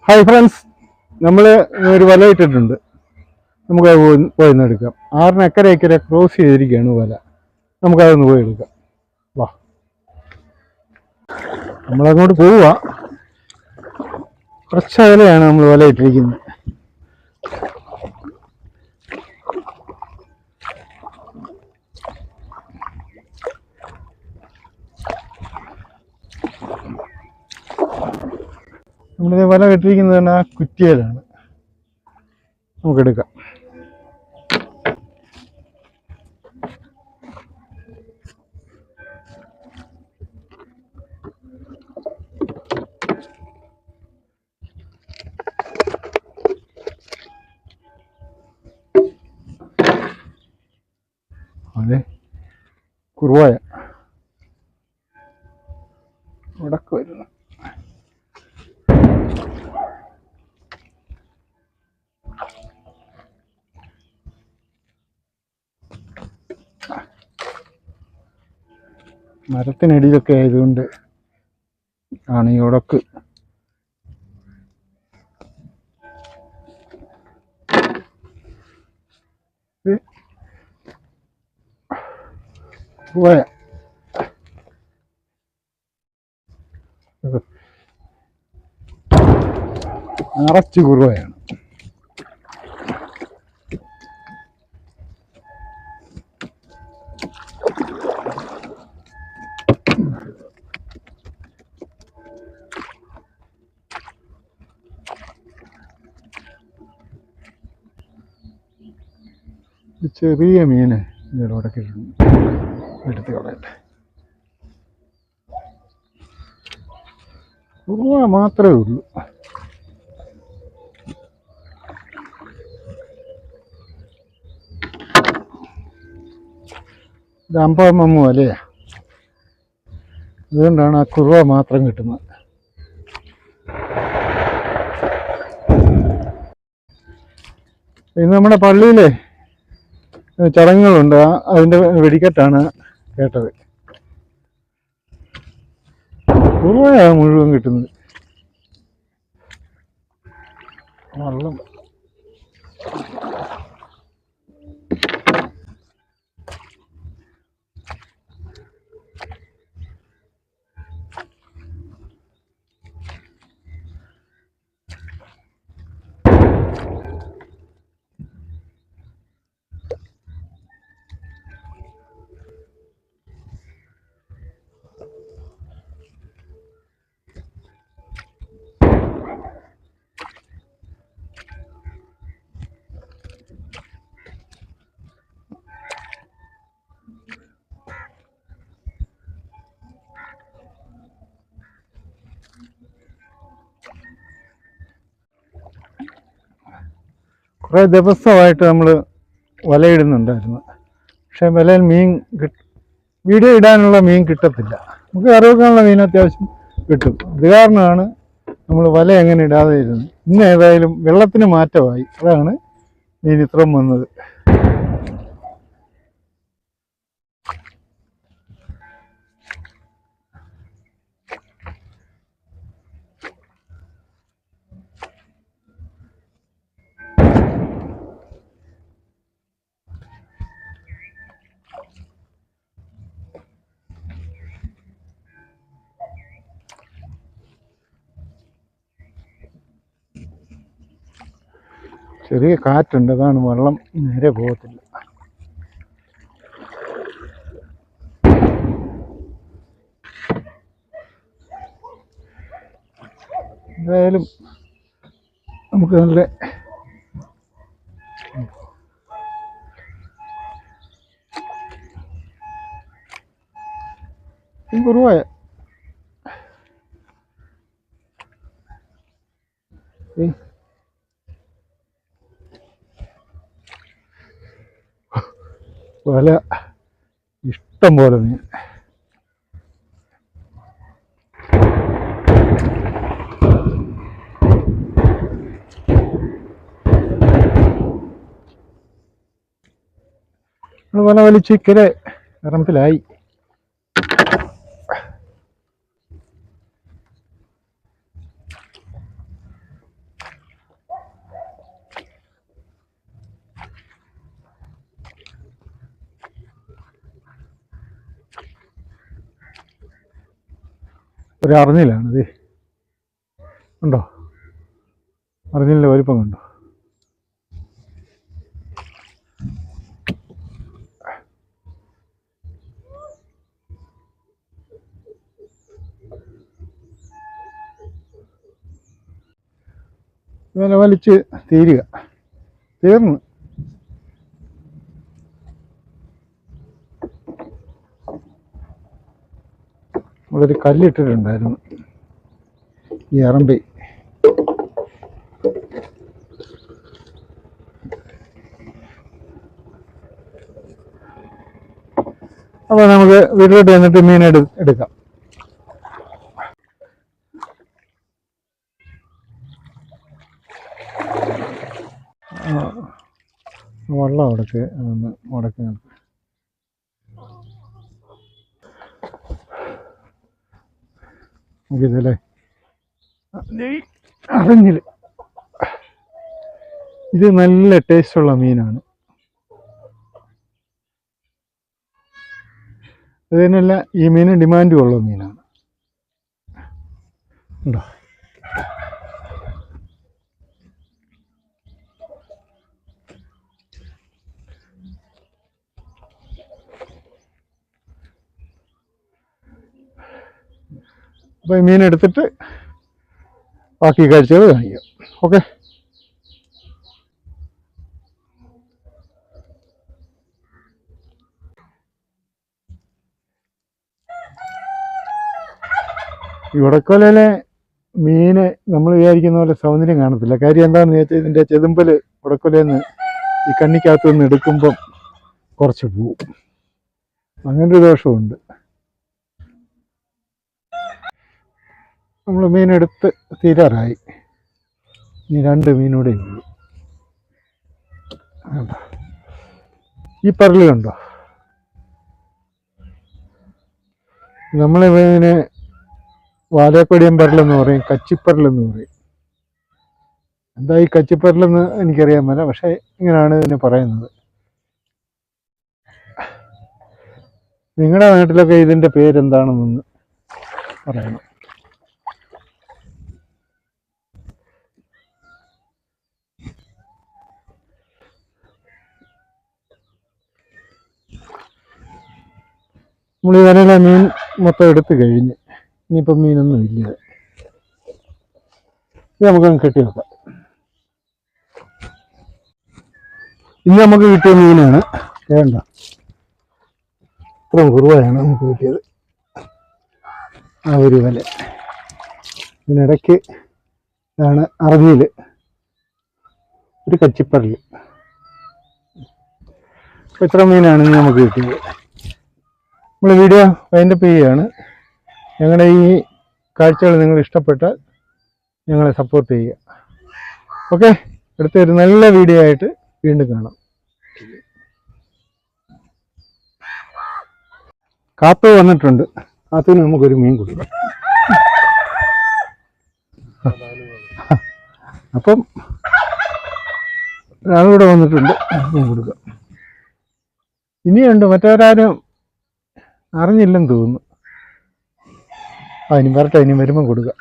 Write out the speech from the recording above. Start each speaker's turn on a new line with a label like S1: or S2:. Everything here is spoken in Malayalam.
S1: ഹായ് ഫ്രണ്ട്സ്, നമ്മൾ ഒരു വല ഇട്ടിട്ടുണ്ട്. നമുക്കത് പോയി ഒന്ന് എടുക്കാം. 6 അക്കരെ ക്രോസ് ചെയ്തിരിക്കുകയാണ് വല. നമുക്കതൊന്ന് പോയി എടുക്കാം. വാ, നമ്മളങ്ങോട്ട് പോവുക. കുറച്ച് അകലെയാണ് നമ്മൾ വല ഇട്ടിരിക്കുന്നത്. നമ്മളിത് വല കെട്ടിരിക്കുന്നത് തന്നെ ആ കുറ്റിയിലാണ്. നമുക്കെടുക്കാം. അതെ, കുറുവായ ഉടക്ക് വരുന്നു. മരത്തിനടിയിലൊക്കെ ആയതുകൊണ്ട് ആണ് ഈ ഉടക്ക്. കുറുവായ നിറച്ച് കുറുവായാണ്. ചെറിയ മീന് ഇതിലൂടെ എടുത്ത് കളയട്ടെ. കുറുവ മാത്രമേ ഉള്ളൂ. ഇത് 50 മമ്മു അലയാ, അതുകൊണ്ടാണ് ആ കുറുവ മാത്രം കിട്ടുന്നത്. ഇന്ന് നമ്മുടെ പള്ളിയിലെ ചടങ്ങുകളുണ്ട്. അതിൻ്റെ വെടിക്കെട്ടാണ് കേട്ടത്. കുറുവയാണ് മുഴുവൻ കിട്ടുന്നത്. വെള്ളം കുറേ ദിവസമായിട്ട് നമ്മൾ വലയിടുന്നുണ്ടായിരുന്നു. പക്ഷെ വലയിൽ മീൻ വീഡിയോ ഇടാനുള്ള മീൻ കിട്ടത്തില്ല. നമുക്ക് അറിവിക്കാനുള്ള മീൻ അത്യാവശ്യം കിട്ടും. ഇത് കാരണമാണ് നമ്മൾ വല എങ്ങനെ ഇടാതെ ഇരുന്നത്. ഇന്ന് ഏതായാലും വെള്ളത്തിന് മാറ്റമായി, അതാണ് മീൻ ഇത്രയും വന്നത്. ചെറിയ കാറ്റുണ്ട്, അതാണ് വെള്ളം നേരെ പോകത്തില്ല. എന്തായാലും നമുക്ക് നല്ല കുറുവായ വല ഇഷ്ടം പോലെ മീൻ. വല വലിച്ച് ഇക്കരെ ഇറമ്പത്തിലായി. ഒരു അറിഞ്ഞിലാണ് ഇത് ഉണ്ടോ, അറിഞ്ഞില്ല വലിപ്പം കണ്ടോ. വില വലിച്ച് തീർന്നു. നമ്മളൊരു കല്ലിട്ടിട്ടുണ്ടായിരുന്നു ഈ അറമ്പി. അപ്പോൾ നമുക്ക് വീട്ടിലോട്ട് വന്നിട്ട് മീൻ എടുക്കാം. വെള്ളം ഉടക്ക് അതൊന്ന് ഉടക്കി നിർത്തി. നോക്കിയതല്ലേ അറിഞ്ഞില്ല. ഇത് നല്ല ടേസ്റ്റുള്ള മീനാണ്. അതിനല്ല ഈ മീന് ഡിമാൻഡും ഉള്ള മീനാണ്. ഉണ്ടോ, അപ്പോൾ ഈ മീൻ എടുത്തിട്ട് ബാക്കി കാഴ്ചകൾ കാണിക്കാം. ഓക്കെ. ഈ ഉടക്കോലയിലെ മീന് നമ്മൾ വിചാരിക്കുന്ന പോലെ സൗന്ദര്യം കാണത്തില്ല. കാര്യം എന്താണെന്ന് ചോദിച്ചാൽ ഇതിൻ്റെ ചെതുമ്പൽ ഉടക്കോലയിൽ ഈ കണ്ണിക്കകത്ത് നിന്ന് എടുക്കുമ്പം കുറച്ച് പോവും. അങ്ങനൊരു ദോഷമുണ്ട്. നമ്മൾ മീനെടുത്ത് തീരാറായി. ഇനി 2 മീനൂടെ ഉള്ളൂ. ഈ പരല് കണ്ടോ, നമ്മളിതിനെ വാലക്കൊടിയൻ പരലെന്ന് പറയും, കച്ചിപ്പരലെന്ന് പറയും. എന്താ ഈ കച്ചിപ്പരലെന്ന് എനിക്കറിയാൻ പറ്റില്ല, പക്ഷേ ഇങ്ങനെയാണ് ഇതിനെ പറയുന്നത്. നിങ്ങളുടെ നാട്ടിലൊക്കെ ഇതിൻ്റെ പേരെന്താണെന്നൊന്ന് പറയണം. നമ്മൾ ഈ വരയിലെ മീൻ മൊത്തം എടുത്ത് കഴിഞ്ഞ് ഇനിയിപ്പം മീനൊന്നും ഇല്ല. ഇത് നമുക്കങ്ങ് കെട്ടി വെക്കാം. ഇനി നമുക്ക് കിട്ടിയ മീനാണ് വേണ്ട, ഇത്രയും കുറവാണ് നമുക്ക് കിട്ടിയത്. ആ ഒരു വില ഇതിനിടയ്ക്ക് ഇതാണ് അറബിയിൽ ഒരു കച്ചിപ്പരൽ. അപ്പോൾ ഇത്ര മീനാണ് ഇനി നമുക്ക് കിട്ടിയത്. നമ്മൾ വീഡിയോ വൈൻഡപ്പ് ചെയ്യുകയാണ്. ഞങ്ങളുടെ ഈ കാഴ്ചകൾ നിങ്ങൾ ഇഷ്ടപ്പെട്ടാൽ ഞങ്ങളെ സപ്പോർട്ട് ചെയ്യുക. ഓക്കെ, അടുത്തൊരു നല്ല വീഡിയോ ആയിട്ട് വീണ്ടും കാണാം. കാത്തു വന്നിട്ടുണ്ട്. കാത്തുവിന് നമുക്കൊരു മീൻ കൊടുക്കാം. അപ്പം ഒരാളുകൂടെ വന്നിട്ടുണ്ട്, മീൻ കൊടുക്കാം. ഇനിയുണ്ട്, മറ്റവരാരും അറിഞ്ഞില്ലെന്ന് തോന്നുന്നു. ഇനി വരട്ടെ, ഇനി വരുമ്പം കൊടുക്കാം.